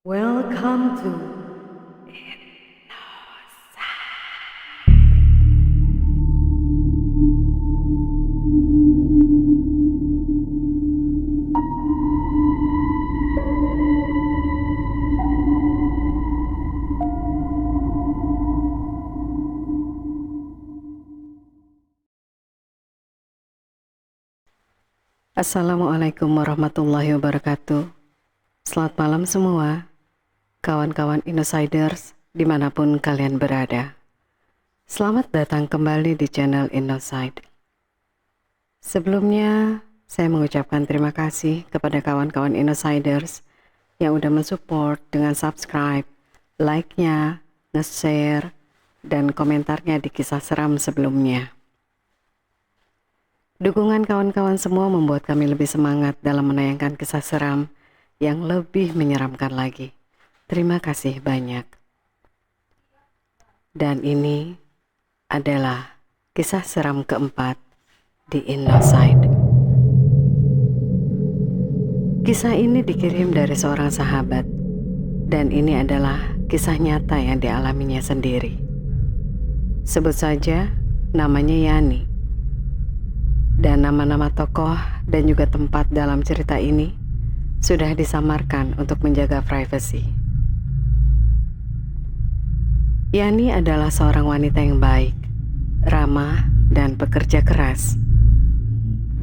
Welcome to Assalamualaikum warahmatullahi wabarakatuh. Selamat malam semua, kawan-kawan Innosiders dimanapun kalian berada. Selamat datang kembali di channel Innoside. Sebelumnya, saya mengucapkan terima kasih kepada kawan-kawan Innosiders yang udah mensupport dengan subscribe, like-nya, nge-share, dan komentarnya di kisah seram sebelumnya. Dukungan kawan-kawan semua membuat kami lebih semangat dalam menayangkan kisah seram yang lebih menyeramkan lagi. Terima kasih banyak. Dan ini adalah kisah seram keempat di Innoside. Kisah ini dikirim dari seorang sahabat, dan ini adalah kisah nyata yang dialaminya sendiri. Sebut saja namanya Yani. Dan nama-nama tokoh dan juga tempat dalam cerita ini sudah disamarkan untuk menjaga privasi. Yani adalah seorang wanita yang baik, ramah, dan pekerja keras.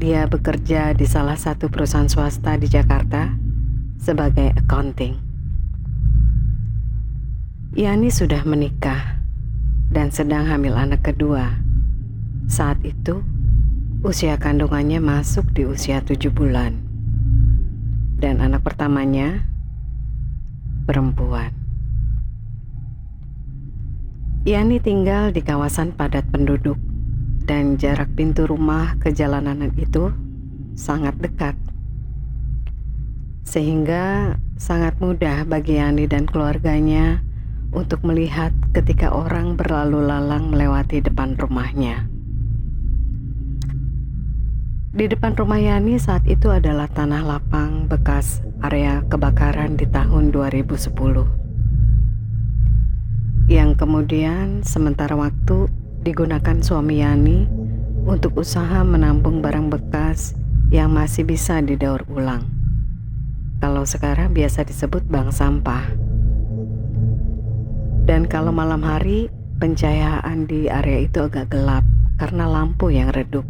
Dia bekerja di salah satu perusahaan swasta di Jakarta sebagai accounting. Yani sudah menikah dan sedang hamil anak kedua. Saat itu, usia kandungannya masuk di usia 7 bulan. Dan anak pertamanya perempuan. Yani tinggal di kawasan padat penduduk dan jarak pintu rumah ke jalanan itu sangat dekat. Sehingga sangat mudah bagi Yani dan keluarganya untuk melihat ketika orang berlalu lalang melewati depan rumahnya. Di depan rumah Yani saat itu adalah tanah lapang bekas area kebakaran di tahun 2010. Yang kemudian sementara waktu digunakan suami Yani untuk usaha menampung barang bekas yang masih bisa didaur ulang. Kalau sekarang biasa disebut bank sampah. Dan kalau malam hari pencahayaan di area itu agak gelap karena lampu yang redup.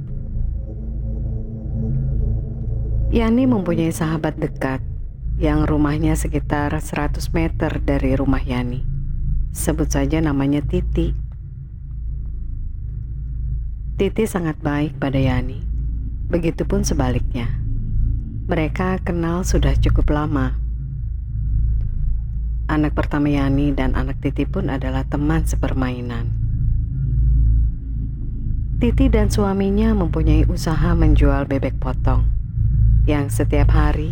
Yani mempunyai sahabat dekat yang rumahnya sekitar 100 meter dari rumah Yani. Sebut saja namanya Titi. Titi sangat baik pada Yani. Begitupun sebaliknya. Mereka kenal sudah cukup lama. Anak pertama Yani dan anak Titi pun adalah teman sepermainan. Titi dan suaminya mempunyai usaha menjual bebek potong yang setiap hari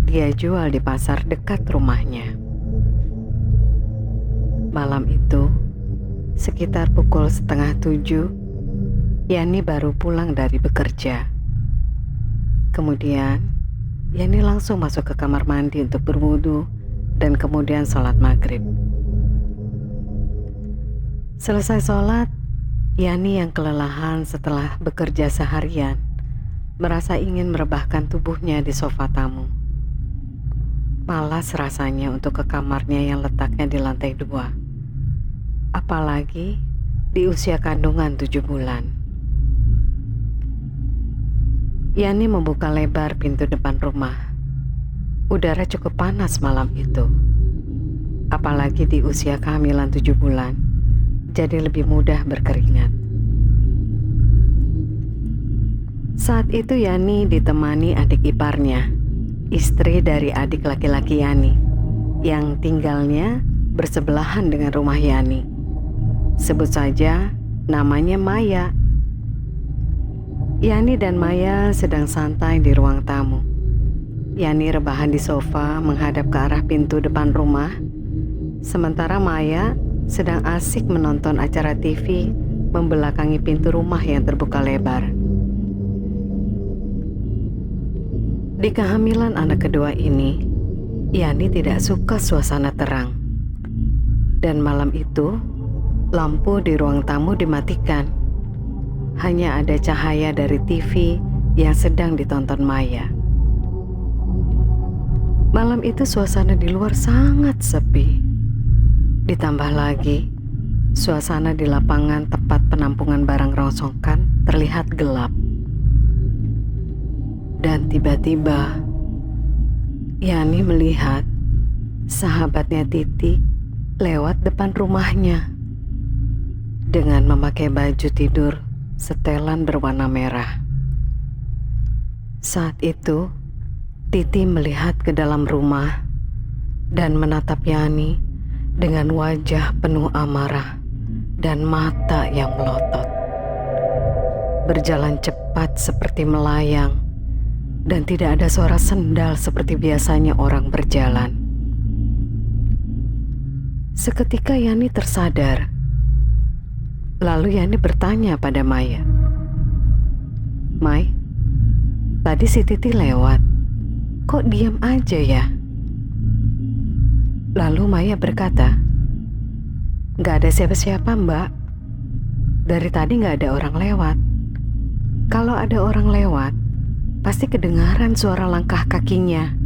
dia jual di pasar dekat rumahnya. Malam itu, sekitar pukul 6:30, Yani baru pulang dari bekerja. Kemudian, Yani langsung masuk ke kamar mandi untuk berwudu dan kemudian sholat maghrib. Selesai sholat, Yani yang kelelahan setelah bekerja seharian merasa ingin merebahkan tubuhnya di sofa tamu. Malas rasanya untuk ke kamarnya yang letaknya di lantai 2. Apalagi di usia kandungan 7 bulan. Yani membuka lebar pintu depan rumah. Udara cukup panas malam itu. Apalagi di usia kehamilan 7 bulan, jadi lebih mudah berkeringat. Saat itu Yani ditemani adik iparnya, istri dari adik laki-laki Yani, yang tinggalnya bersebelahan dengan rumah Yani. Sebut saja namanya Maya. Yani dan Maya sedang santai di ruang tamu. Yani rebahan di sofa menghadap ke arah pintu depan rumah, sementara Maya sedang asik menonton acara TV membelakangi pintu rumah yang terbuka lebar. Di kehamilan anak kedua ini, Yani tidak suka suasana terang. Dan malam itu, lampu di ruang tamu dimatikan. Hanya ada cahaya dari TV yang sedang ditonton Maya. Malam itu suasana di luar sangat sepi. Ditambah lagi, suasana di lapangan tempat penampungan barang rongsokan terlihat gelap. Dan tiba-tiba, Yani melihat sahabatnya Titi lewat depan rumahnya dengan memakai baju tidur setelan berwarna merah. Saat itu, Titi melihat ke dalam rumah dan menatap Yani dengan wajah penuh amarah dan mata yang melotot. Berjalan cepat seperti melayang dan tidak ada suara sendal seperti biasanya orang berjalan. Seketika Yani tersadar. Lalu Yani bertanya pada Maya, "Mai, tadi si Titi lewat. Kok diam aja ya?" Lalu Maya berkata, "Gak ada siapa-siapa, Mbak. Dari tadi gak ada orang lewat. Kalau ada orang lewat, pasti kedengaran suara langkah kakinya."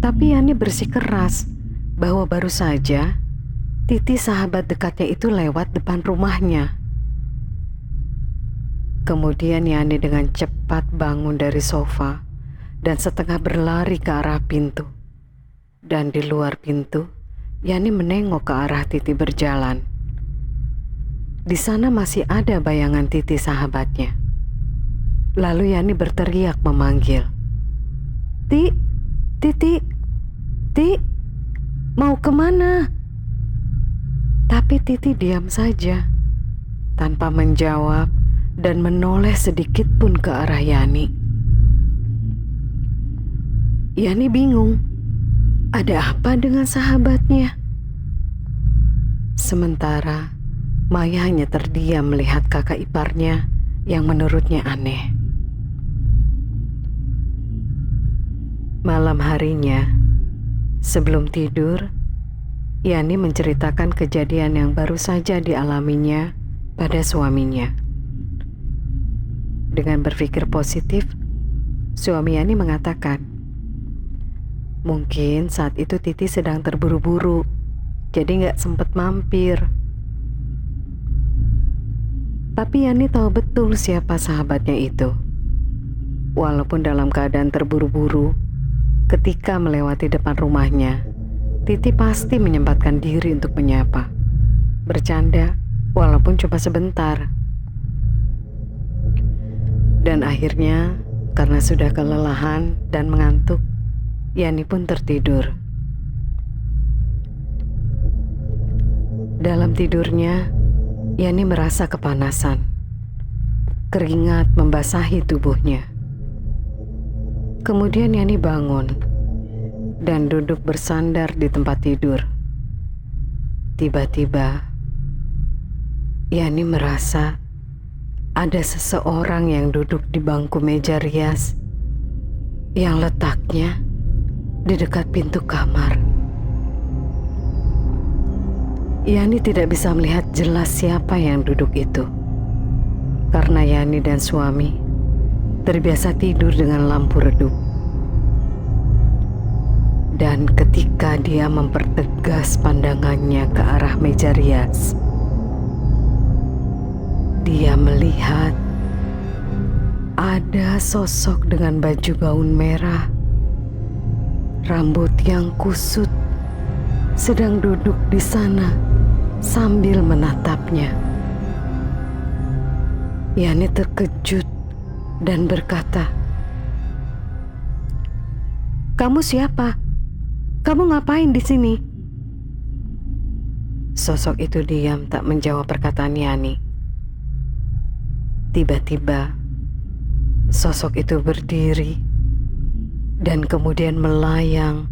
Tapi Yani bersikeras bahwa baru saja Titi sahabat dekatnya itu lewat depan rumahnya. Kemudian Yani dengan cepat bangun dari sofa dan setengah berlari ke arah pintu. Dan di luar pintu, Yani menengok ke arah Titi berjalan. Di sana masih ada bayangan Titi sahabatnya. Lalu Yani berteriak memanggil, Titi, mau kemana?" Tapi Titi diam saja, tanpa menjawab dan menoleh sedikit pun ke arah Yani. Yani bingung, ada apa dengan sahabatnya? Sementara Maya hanya terdiam melihat kakak iparnya yang menurutnya aneh. Malam harinya, sebelum tidur, Yani menceritakan kejadian yang baru saja dialaminya pada suaminya. Dengan berpikir positif, suami Yani mengatakan, "Mungkin saat itu Titi sedang terburu-buru, jadi gak sempet mampir." Tapi Yani tahu betul siapa sahabatnya itu. Walaupun dalam keadaan terburu-buru, ketika melewati depan rumahnya, Titi pasti menyempatkan diri untuk menyapa, bercanda, walaupun cuma sebentar. Dan akhirnya, karena sudah kelelahan dan mengantuk, Yani pun tertidur. Dalam tidurnya, Yani merasa kepanasan. Keringat membasahi tubuhnya. Kemudian Yani bangun dan duduk bersandar di tempat tidur. Tiba-tiba, Yani merasa ada seseorang yang duduk di bangku meja rias yang letaknya di dekat pintu kamar. Yani tidak bisa melihat jelas siapa yang duduk itu, karena Yani dan suami terbiasa tidur dengan lampu redup. Dan ketika dia mempertegas pandangannya ke arah meja rias, dia melihat ada sosok dengan baju gaun merah, rambut yang kusut, sedang duduk di sana sambil menatapnya. Yani terkejut dan berkata, "Kamu siapa? Kamu ngapain di sini?" Sosok itu diam tak menjawab perkataan Yani. Tiba-tiba, sosok itu berdiri dan kemudian melayang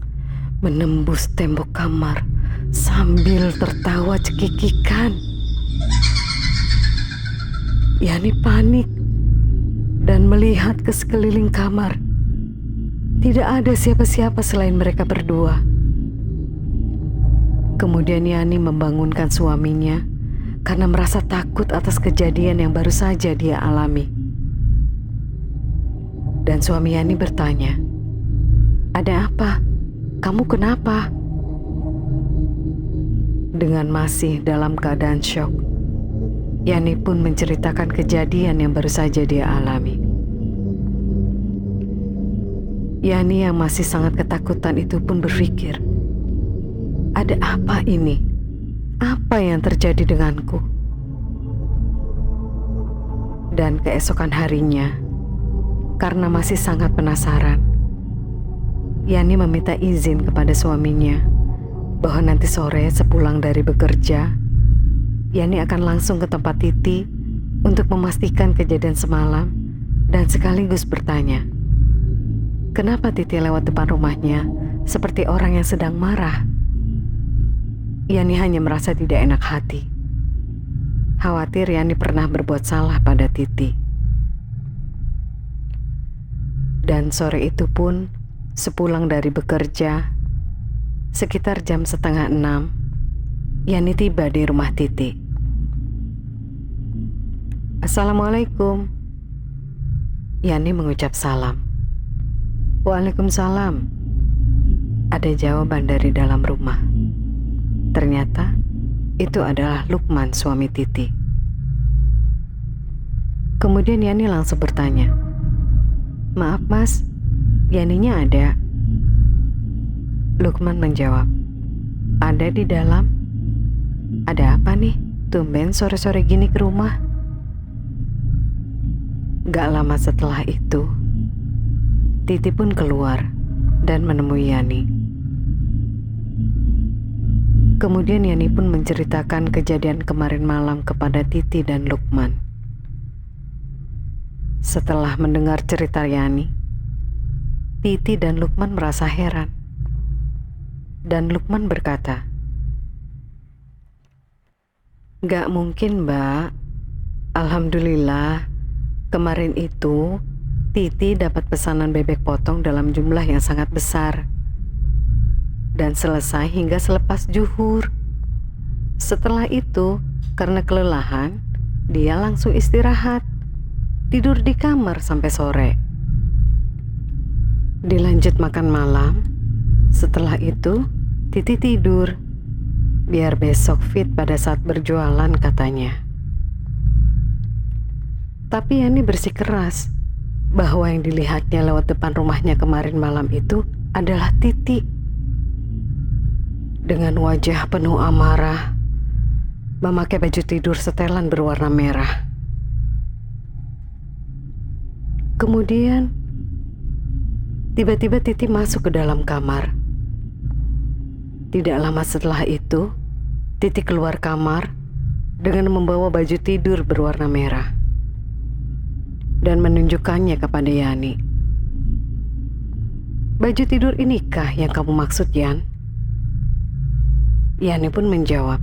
menembus tembok kamar sambil tertawa cekikikan. Yani panik dan melihat ke sekeliling kamar. Tidak ada siapa-siapa selain mereka berdua. Kemudian Yani membangunkan suaminya karena merasa takut atas kejadian yang baru saja dia alami. Dan suami Yani bertanya, "Ada apa? Kamu kenapa?" Dengan masih dalam keadaan syok, Yani pun menceritakan kejadian yang baru saja dia alami. Yani yang masih sangat ketakutan itu pun berpikir, ada apa ini? Apa yang terjadi denganku? Dan keesokan harinya, karena masih sangat penasaran, Yani meminta izin kepada suaminya bahwa nanti sore sepulang dari bekerja, Yani akan langsung ke tempat Titi untuk memastikan kejadian semalam dan sekaligus bertanya, kenapa Titi lewat depan rumahnya seperti orang yang sedang marah? Yani hanya merasa tidak enak hati. Khawatir Yani pernah berbuat salah pada Titi. Dan sore itu pun, sepulang dari bekerja, sekitar jam 5:30, Yani tiba di rumah Titi. "Assalamualaikum." Yani mengucap salam. "Waalaikumsalam." Ada jawaban dari dalam rumah. Ternyata itu adalah Lukman, suami Titi. Kemudian Yani langsung bertanya, "Maaf mas, Yaninya ada?" Lukman menjawab, "Ada di dalam." "Ada apa nih? Tumben sore-sore gini ke rumah?" Gak lama setelah itu, Titi pun keluar dan menemui Yani. Kemudian Yani pun menceritakan kejadian kemarin malam kepada Titi dan Lukman. Setelah mendengar cerita Yani, Titi dan Lukman merasa heran. Dan Lukman berkata, "Gak mungkin, Mbak. Alhamdulillah, kemarin itu Titi dapat pesanan bebek potong dalam jumlah yang sangat besar. Dan selesai hingga selepas zuhur. Setelah itu, karena kelelahan, dia langsung istirahat. Tidur di kamar sampai sore. Dilanjut makan malam. Setelah itu, Titi tidur. Biar besok fit pada saat berjualan katanya. Tapi Yani bersikeras bahwa yang dilihatnya lewat depan rumahnya kemarin malam itu adalah Titi. Dengan wajah penuh amarah, memakai baju tidur setelan berwarna merah. Kemudian, tiba-tiba Titi masuk ke dalam kamar. Tidak lama setelah itu, Titi keluar kamar dengan membawa baju tidur berwarna merah dan menunjukkannya kepada Yani. "Baju tidur inikah yang kamu maksud, Yan?" Yani pun menjawab,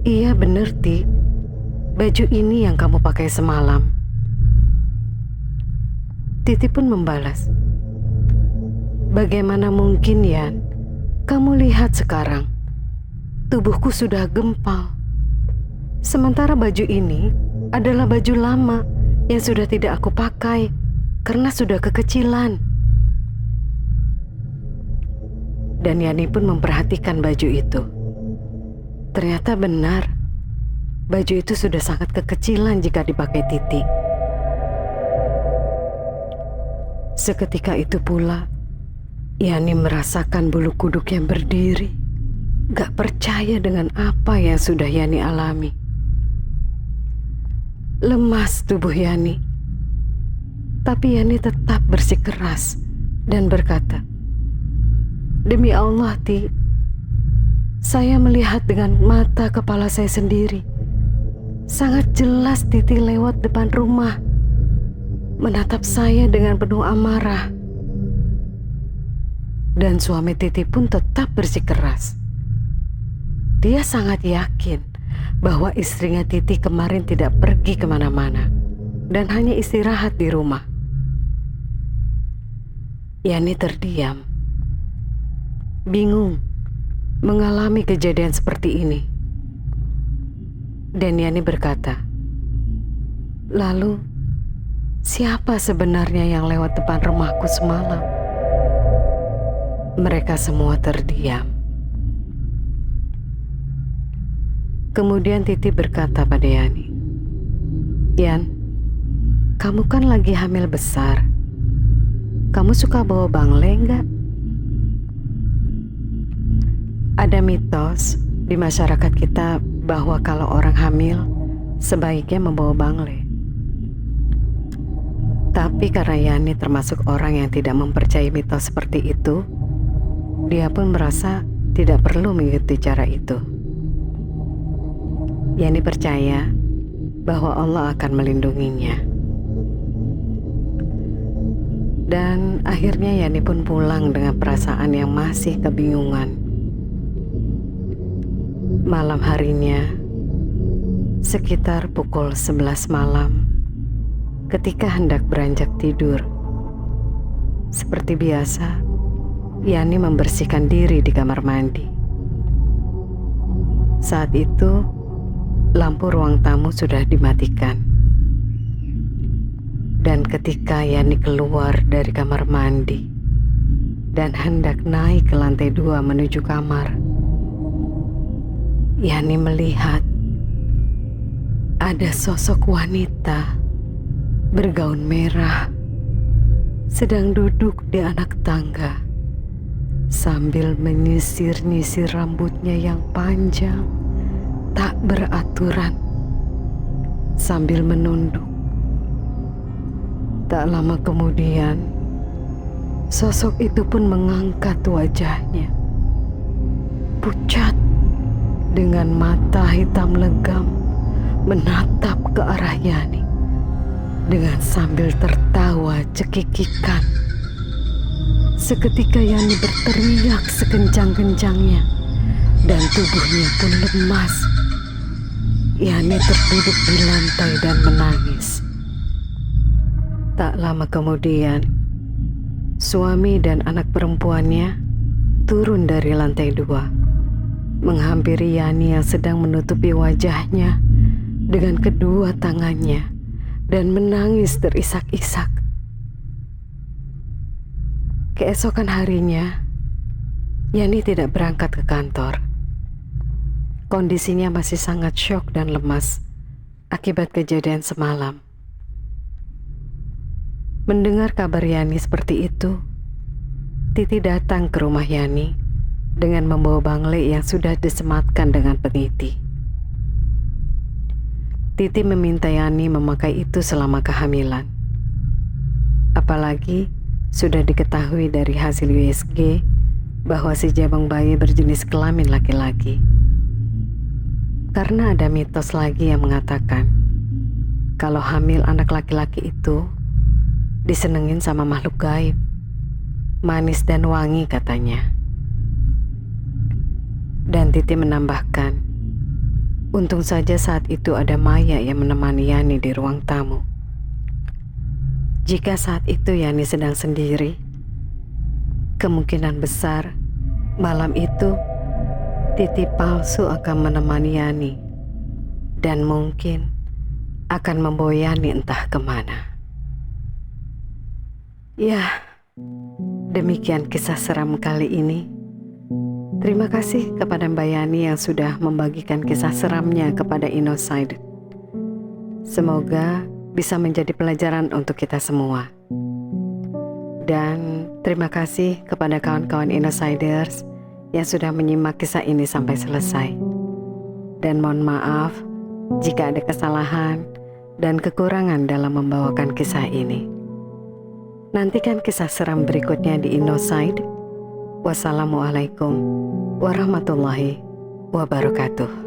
"Iya bener, Ti. Baju ini yang kamu pakai semalam." Titi pun membalas, "Bagaimana mungkin, Yan? Kamu lihat sekarang, tubuhku sudah gempal. Sementara baju ini adalah baju lama yang sudah tidak aku pakai karena sudah kekecilan." Dan Yani pun memperhatikan baju itu. Ternyata benar, baju itu sudah sangat kekecilan jika dipakai Titi. Seketika itu pula, Yani merasakan bulu kuduk yang berdiri. Gak percaya dengan apa yang sudah Yani alami. Lemas tubuh Yani. Tapi Yani tetap bersikeras dan berkata, "Demi Allah, Ti, saya melihat dengan mata kepala saya sendiri. Sangat jelas Titi lewat depan rumah, menatap saya dengan penuh amarah." Dan suami Titi pun tetap bersikeras. Dia sangat yakin bahwa istrinya Titi kemarin tidak pergi kemana-mana dan hanya istirahat di rumah. Yani terdiam, bingung mengalami kejadian seperti ini. Dan Yani berkata, "Lalu, siapa sebenarnya yang lewat depan rumahku semalam?" Mereka semua terdiam. Kemudian Titi berkata pada Yani, "Yan, kamu kan lagi hamil besar. Kamu suka bawa bangle enggak?" Ada mitos di masyarakat kita bahwa kalau orang hamil sebaiknya membawa bangle. Tapi karena Yani termasuk orang yang tidak mempercayai mitos seperti itu, dia pun merasa tidak perlu mengikuti cara itu. Yani percaya bahwa Allah akan melindunginya. Dan akhirnya Yani pun pulang dengan perasaan yang masih kebingungan. Malam harinya, sekitar pukul 11 malam, ketika hendak beranjak tidur, seperti biasa, Yani membersihkan diri di kamar mandi. Saat itu, lampu ruang tamu sudah dimatikan. Dan ketika Yani keluar dari kamar mandi dan hendak naik ke lantai 2 menuju kamar, Yani melihat ada sosok wanita bergaun merah sedang duduk di anak tangga sambil menyisir-nyisir rambutnya yang panjang tak beraturan sambil menunduk. Tak lama kemudian, sosok itu pun mengangkat wajahnya, pucat dengan mata hitam legam menatap ke arah Yani dengan sambil tertawa cekikikan. Seketika Yani berteriak sekencang-kencangnya dan tubuhnya pun lemas. Yani terduduk di lantai dan menangis. Tak lama kemudian, suami dan anak perempuannya turun dari lantai 2, menghampiri Yani yang sedang menutupi wajahnya dengan kedua tangannya dan menangis terisak-isak. Keesokan harinya, Yani tidak berangkat ke kantor. Kondisinya masih sangat syok dan lemas akibat kejadian semalam. Mendengar kabar Yani seperti itu, Titi datang ke rumah Yani dengan membawa bangle yang sudah disematkan dengan peniti. Titi meminta Yani memakai itu selama kehamilan. Apalagi sudah diketahui dari hasil USG bahwa si jabang bayi berjenis kelamin laki-laki. Karena ada mitos lagi yang mengatakan kalau hamil anak laki-laki itu disenengin sama makhluk gaib, manis dan wangi katanya. Dan Titi menambahkan, untung saja saat itu ada Maya yang menemani Yani di ruang tamu. Jika saat itu Yani sedang sendiri, kemungkinan besar malam itu Titi palsu akan menemani Yani dan mungkin akan membawa Yani entah kemana. Ya, demikian kisah seram kali ini. Terima kasih kepada Mbak Yani yang sudah membagikan kisah seramnya kepada Innoside. Semoga bisa menjadi pelajaran untuk kita semua. Dan terima kasih kepada kawan-kawan Innosiders yang sudah menyimak kisah ini sampai selesai. Dan mohon maaf jika ada kesalahan dan kekurangan dalam membawakan kisah ini. Nantikan kisah seram berikutnya di Innoside. Wassalamualaikum warahmatullahi wabarakatuh.